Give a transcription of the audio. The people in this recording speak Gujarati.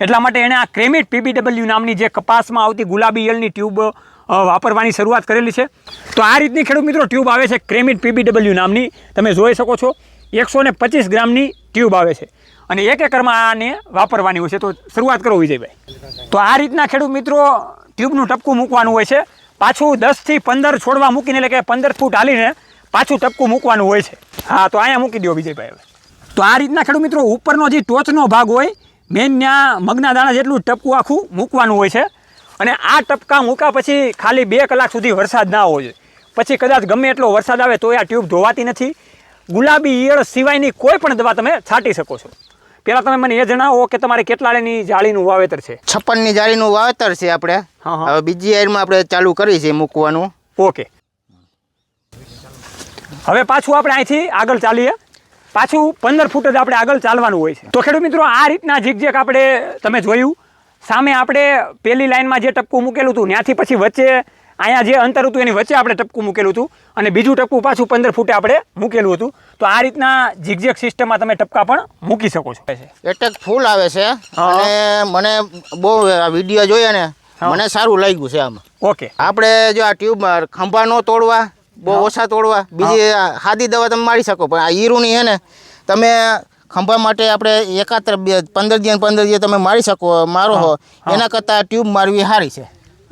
એટલા માટે એણે આ ક્રેમિટ PBW નામની જે કપાસમાં આવતી ગુલાબી ઈયળની ટ્યુબ વાપરવાની શરૂઆત કરેલી છે. તો આ રીતની ખેડૂત મિત્રો ટ્યુબ આવે છે ક્રેમિટ PBW નામની. તમે જોઈ શકો છો 125 ગ્રામની ટ્યુબ આવે છે અને 1 એકરમાં આને વાપરવાની હોય છે. તો શરૂઆત કરો વિજયભાઈ. તો આ રીતના ખેડૂત મિત્રો ટ્યુબનું ટપકું મૂકવાનું હોય છે. પાછું 10 થી 15 છોડવા મૂકીને એટલે કે 15 ફૂટ હાલીને પાછું ટપકું મૂકવાનું હોય છે. હા, તો અહીંયા મૂકી દો વિજયભાઈ. હવે તો આ રીતના ખેડૂત મિત્રો ઉપરનો જે ટોચનો ભાગ હોય મેન ત્યાં મગના દાણા જેટલું ટપકું આખું મૂકવાનું હોય છે. અને આ ટપકા મૂક્યા પછી ખાલી 2 કલાક સુધી વરસાદ ના હોવો જોઈએ. પછી કદાચ ગમે એટલો વરસાદ આવે તો આ ટ્યુબ ધોવાતી નથી. ગુલાબી ઈયળ સિવાયની કોઈ પણ દવા તમે છાંટી શકો છો. પહેલાં તમે મને એ જણાવો કે તમારે કેટલાની જાળીનું વાવેતર છે? 56ની જાળીનું વાવેતર છે આપણે. હવે બીજી એરમાં આપણે ચાલુ કરી છે મૂકવાનું. ઓકે, હવે પાછું આપણે અહીંથી આગળ ચાલીએ. પાછું 15 ફૂટ જ આપણે આગળ ચાલવાનું હોય છે. તો ખેડૂત મિત્રો આ રીતના ઝીકઝેક આપણે તમે જોયું. સામે આપણે પહેલી લાઈનમાં જે ટપકું મૂકેલું હતું ત્યાંથી પછી વચ્ચે અહીંયા જે અંતર હતું એની વચ્ચે આપણે ટપકું મૂકેલું હતું અને બીજું ટપકું પાછું 15 ફૂટે આપણે મૂકેલું હતું. તો આ રીતના ઝીકઝેક સિસ્ટમમાં તમે ટપકા પણ મૂકી શકો છો. એટેક ફૂલ આવે છે અને મને બહુ વિડીયો જોયા ને મને સારું લાગ્યું છે આમાં. ઓકે, આપણે જો આ ટ્યુબ ખંભા ન તોડવા, બહુ ઓછા તોડવા, બીજી સાદી દવા તમે મારી શકો, પણ આ હીરુની છે ને તમે ખંભા માટે આપણે એકાત્ર 15 દિવસ તમે મારી શકો મારો હો એના કરતાં ટ્યુબ મારવી સારી છે.